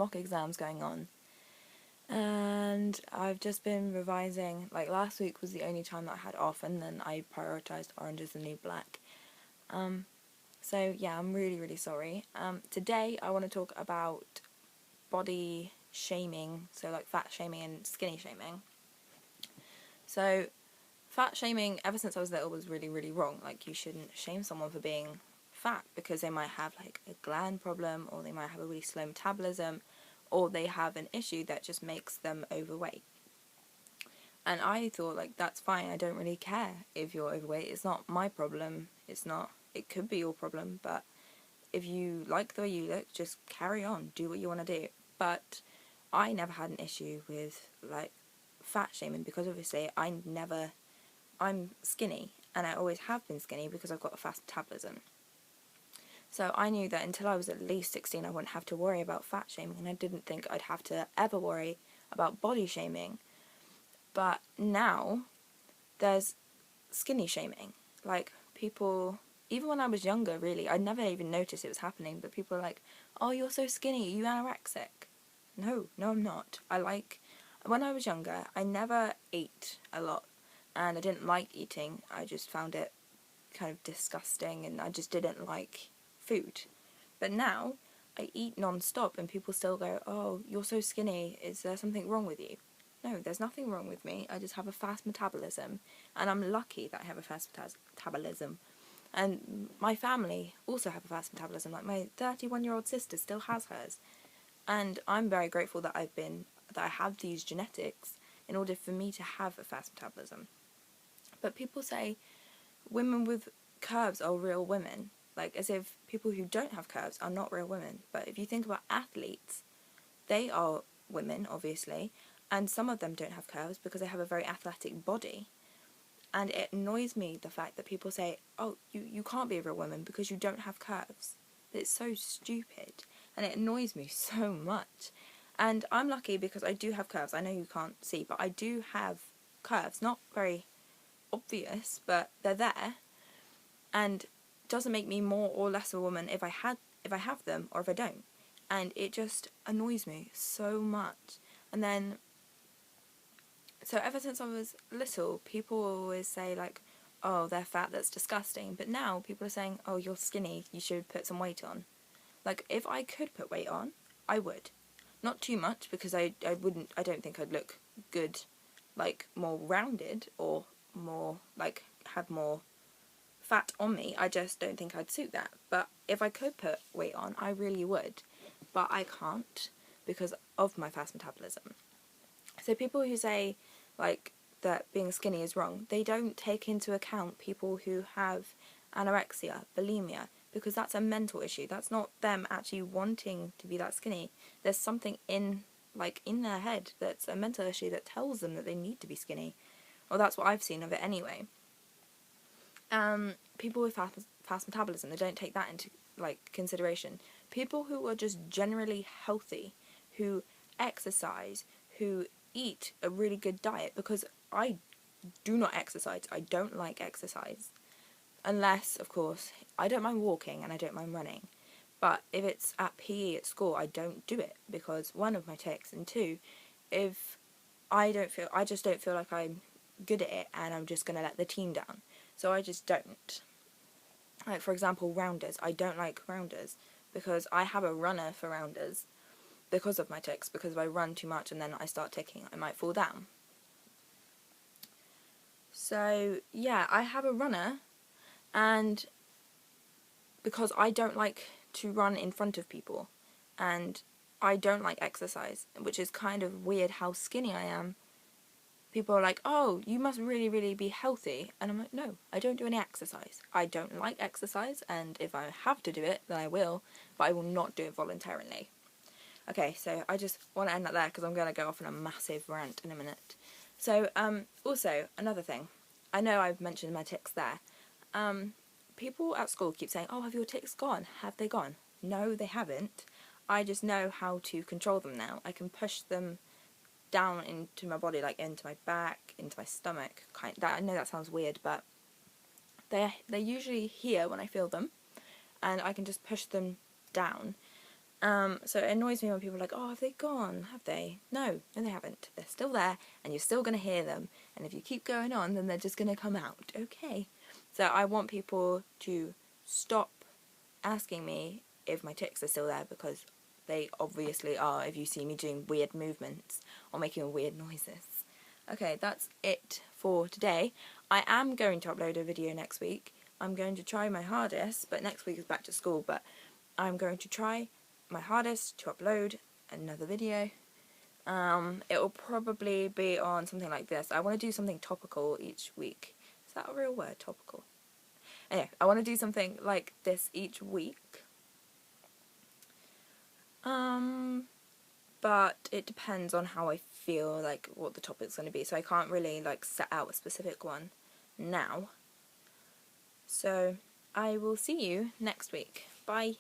mock exams going on, and I've just been revising. Like, last week was the only time that I had off, and then I prioritised Orange is the New Black. So yeah, I'm really, really sorry. Today I want to talk about body shaming, so like fat shaming and skinny shaming. So fat shaming, ever since I was little, was really, really wrong. Like, you shouldn't shame someone for being fat because they might have like a gland problem, or they might have a really slow metabolism, or they have an issue that just makes them overweight. And I thought, like, that's fine, I don't really care if you're overweight, it's not my problem, it could be your problem, but if you like the way you look, just carry on, do what you want to do. But I never had an issue with, like, fat shaming, because obviously I'm skinny, and I always have been skinny because I've got a fast metabolism. So I knew that until I was at least 16, I wouldn't have to worry about fat shaming, and I didn't think I'd have to ever worry about body shaming. But now, there's skinny shaming. Like, people, even when I was younger, really, I never even noticed it was happening, but people are like, oh, you're so skinny, are you anorexic? No, I'm not. When I was younger, I never ate a lot, and I didn't like eating. I just found it kind of disgusting, and I just didn't like food. But now, I eat non-stop, and people still go, oh, you're so skinny, is there something wrong with you? No, there's nothing wrong with me. I just have a fast metabolism, and I'm lucky that I have a fast metabolism. And my family also have a fast metabolism. Like, my 31-year-old sister still has hers, and I'm very grateful that I have these genetics in order for me to have a fast metabolism. But people say women with curves are real women, like as if people who don't have curves are not real women. But if you think about athletes, they are women, obviously, and some of them don't have curves because they have a very athletic body. And it annoys me, the fact that people say, oh, you can't be a real woman because you don't have curves. It's so stupid, and it annoys me so much. And I'm lucky because I do have curves. I know you can't see, but I do have curves. Not very obvious, but they're there, and doesn't make me more or less a woman if I have them or if I don't. And it just annoys me so much. And then, so ever since I was little, people always say, like, oh, they're fat, that's disgusting. But now people are saying, oh, you're skinny, you should put some weight on. Like, if I could put weight on, I would. Not too much, because I don't think I'd look good, like, more rounded, or more, like, have more fat on me. I just don't think I'd suit that. But if I could put weight on, I really would. But I can't, because of my fast metabolism. So people who say, like, that being skinny is wrong, they don't take into account people who have anorexia, bulimia, because that's a mental issue. That's not them actually wanting to be that skinny. There's something in their head that's a mental issue that tells them that they need to be skinny. Well, that's what I've seen of it anyway. People with fast metabolism, they don't take that into, like, consideration. People who are just generally healthy, who exercise, who eat a really good diet, because I do not exercise. I don't like exercise. Unless, of course, I don't mind walking and I don't mind running. But if it's at PE at school, I don't do it, because one, of my tics, and two, if I just don't feel like I'm good at it, and I'm just going to let the team down. So I just don't. Like, for example, rounders. I don't like rounders because I have a runner for rounders because of my tics, because if I run too much and then I start ticking, I might fall down. So, yeah, I have a runner, and because I don't like to run in front of people, and I don't like exercise, which is kind of weird how skinny I am. People are like, oh, you must really, really be healthy. And I'm like, no, I don't do any exercise. I don't like exercise, and if I have to do it, then I will, but I will not do it voluntarily. Okay, so I just want to end that there because I'm going to go off on a massive rant in a minute. So, also, another thing. I know I've mentioned my tics there. People at school keep saying, oh, have your tics gone? Have they gone? No, they haven't. I just know how to control them now. I can push them down into my body, like into my back, into my stomach. I know that sounds weird, but they're usually here when I feel them, and I can just push them down. So it annoys me when people are like, oh, have they gone? Have they? No, they haven't. They're still there, and you're still going to hear them. And if you keep going on, then they're just going to come out. Okay. So I want people to stop asking me if my ticks are still there, because they obviously are if you see me doing weird movements or making weird noises. Okay, that's it for today. I am going to upload a video next week. I'm going to try my hardest, but next week is back to school, but I'm going to try my hardest to upload another video. It will probably be on something like this. I want to do something topical each week. Is that a real word, topical? Anyway, I want to do something like this each week. But it depends on how I feel, like what the topic's going to be. So I can't really like set out a specific one now. So I will see you next week. Bye.